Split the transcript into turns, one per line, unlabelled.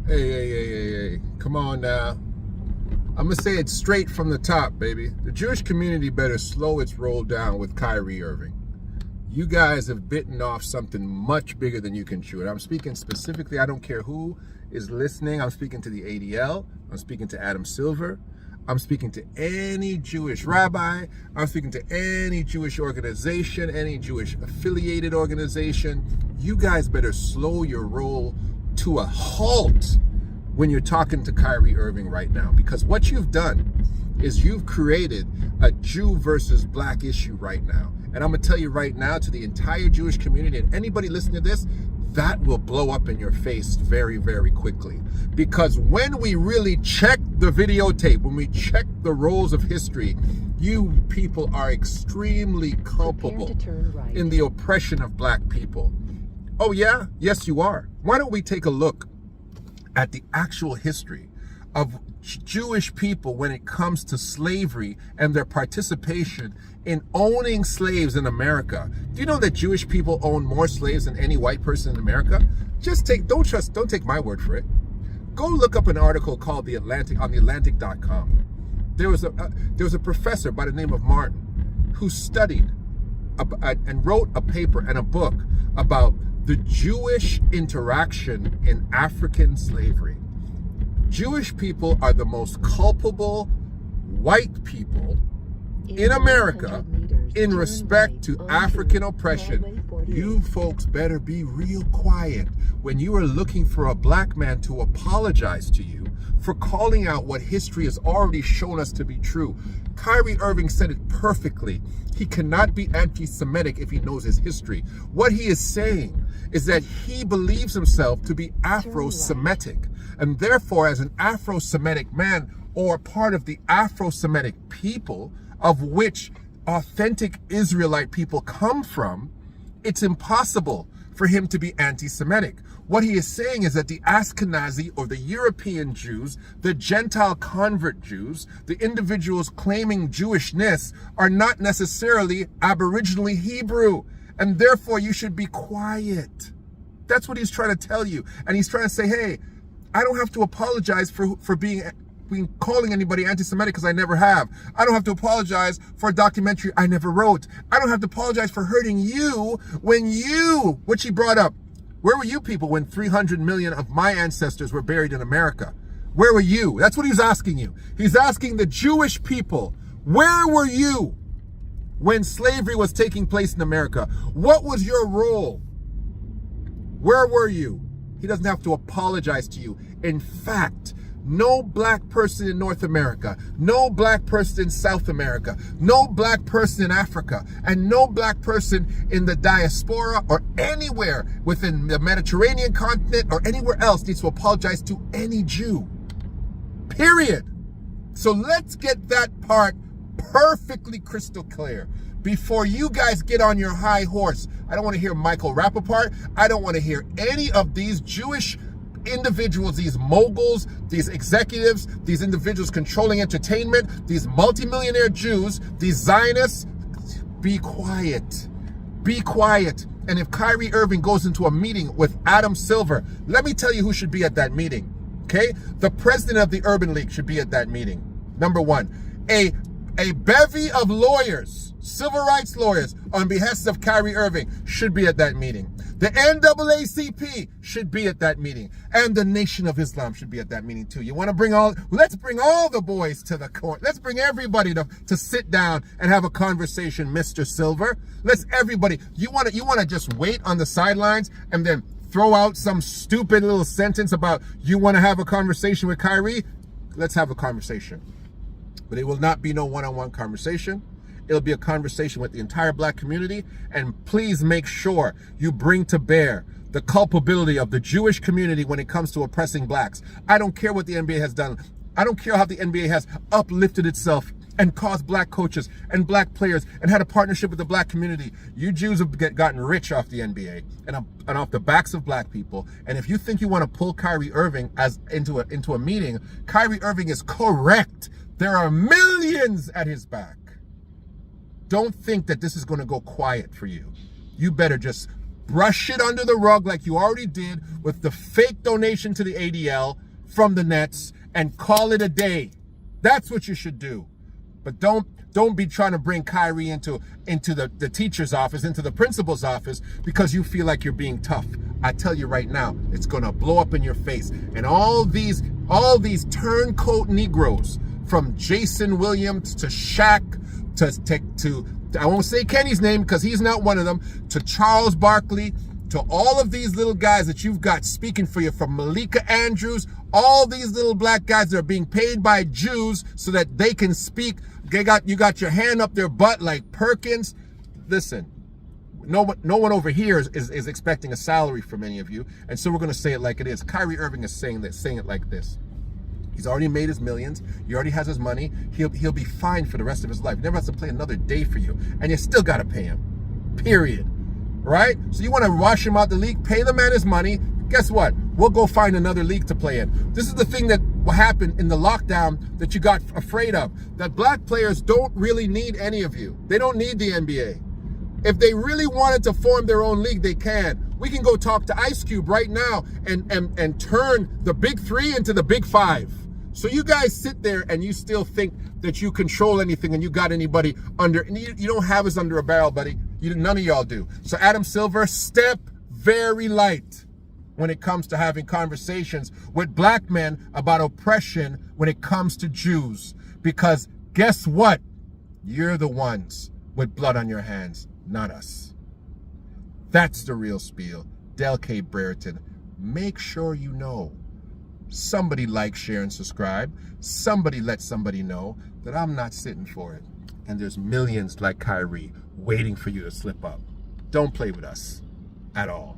Hey. Come on now. I'm going to say it straight from the top, baby. The Jewish community better slow its roll down with Kyrie Irving. You guys have bitten off something much bigger than you can chew. And I'm speaking specifically, I don't care who is listening. I'm speaking to the ADL. I'm speaking to Adam Silver. I'm speaking to any Jewish rabbi. I'm speaking to any Jewish organization, any Jewish affiliated organization. You guys better slow your roll to a halt when you're talking to Kyrie Irving right now, because what you've done is you've created a Jew versus black issue right now. And I'm gonna tell you right now, to the entire Jewish community and anybody listening to this, that will blow up in your face very, very quickly. Because when we really check the videotape, when we check the rolls of history, you people are extremely culpable in the oppression of black people. Oh yeah? Yes, you are. Why don't we take a look at the actual history of Jewish people when it comes to slavery and their participation in owning slaves in America. Do you know that Jewish people own more slaves than any white person in America? Don't take my word for it. Go look up an article called The Atlantic on theatlantic.com. There was a professor by the name of Martin who studied and wrote a paper and a book about the Jewish interaction in African slavery. Jewish people are the most culpable white people in America in respect to African oppression. You folks better be real quiet when you are looking for a black man to apologize to you for calling out what history has already shown us to be true. Kyrie Irving said it perfectly. He cannot be anti-Semitic if he knows his history. What he is saying is that he believes himself to be Afro-Semitic, and therefore as an Afro-Semitic man or part of the Afro-Semitic people of which authentic Israelite people come from, it's impossible for him to be anti-Semitic. What he is saying is that the Ashkenazi or the European Jews, the Gentile convert Jews, the individuals claiming Jewishness are not necessarily aboriginally Hebrew, and therefore you should be quiet. That's what he's trying to tell you. And he's trying to say, hey, I don't have to apologize for calling anybody anti-Semitic because I never have. I don't have to apologize for a documentary I never wrote. I don't have to apologize for hurting you what she brought up. Where were you people when 300 million of my ancestors were buried in America? Where were you? That's what he's asking you. He's asking the Jewish people, where were you when slavery was taking place in America? What was your role? Where were you? He doesn't have to apologize to you. In fact, no black person in North America, no black person in South America, no black person in Africa, and no black person in the diaspora or anywhere within the Mediterranean continent or anywhere else needs to apologize to any Jew. Period. So let's get that part perfectly crystal clear before you guys get on your high horse. I don't want to hear Michael Rappaport. I don't want to hear any of these Jewish individuals, these moguls, these executives, these individuals controlling entertainment, these multimillionaire Jews, these Zionists. Be quiet. Be quiet. And if Kyrie Irving goes into a meeting with Adam Silver, let me tell you who should be at that meeting. Okay? The president of the Urban League should be at that meeting. Number one. A bevy of lawyers, civil rights lawyers, on behest of Kyrie Irving should be at that meeting. The NAACP should be at that meeting. And the Nation of Islam should be at that meeting too. You want to let's bring all the boys to the court. Let's bring everybody to sit down and have a conversation, Mr. Silver. Let's everybody, you want to just wait on the sidelines and then throw out some stupid little sentence about you want to have a conversation with Kyrie? Let's have a conversation. But it will not be no one-on-one conversation. It'll be a conversation with the entire black community. And please make sure you bring to bear the culpability of the Jewish community when it comes to oppressing blacks. I don't care what the NBA has done. I don't care how the NBA has uplifted itself and caused black coaches and black players and had a partnership with the black community. You Jews have gotten rich off the NBA and off the backs of black people. And if you think you want to pull Kyrie Irving into a meeting, Kyrie Irving is correct. There are millions at his back. Don't think that this is going to go quiet for you. You better just brush it under the rug like you already did with the fake donation to the ADL from the Nets and call it a day. That's what you should do. But don't be trying to bring Kyrie into the teacher's office, into the principal's office, because you feel like you're being tough. I tell you right now, it's gonna blow up in your face. And all these turncoat Negroes, from Jason Williams to Shaq to I won't say Kenny's name because he's not one of them, to Charles Barkley, to all of these little guys that you've got speaking for you, from Malika Andrews, all these little black guys that are being paid by Jews so that they can speak. You got your hand up their butt like Perkins. Listen, no one over here is expecting a salary from any of you, and so we're going to say it like it is. Kyrie Irving is saying it like this. He's already made his millions. He already has his money. He'll be fine for the rest of his life. He never has to play another day for you, and you still got to pay him. Period. Right? So you want to wash him out the league? Pay the man his money. Guess what? We'll go find another league to play in. This is the thing that will happen in the lockdown that you got afraid of. That black players don't really need any of you. They don't need the NBA. If they really wanted to form their own league, they can. We can go talk to Ice Cube right now and turn the big three into the big five. So you guys sit there and you still think that you control anything and you got anybody under, and you don't have us under a barrel, buddy. None of y'all do. So Adam Silver, step very light when it comes to having conversations with black men about oppression when it comes to Jews. Because guess what? You're the ones with blood on your hands, not us. That's the real spiel. Del K. Brereton. Make sure you know. Somebody like, share, and subscribe. Somebody let somebody know that I'm not sitting for it. And there's millions like Kyrie waiting for you to slip up. Don't play with us at all.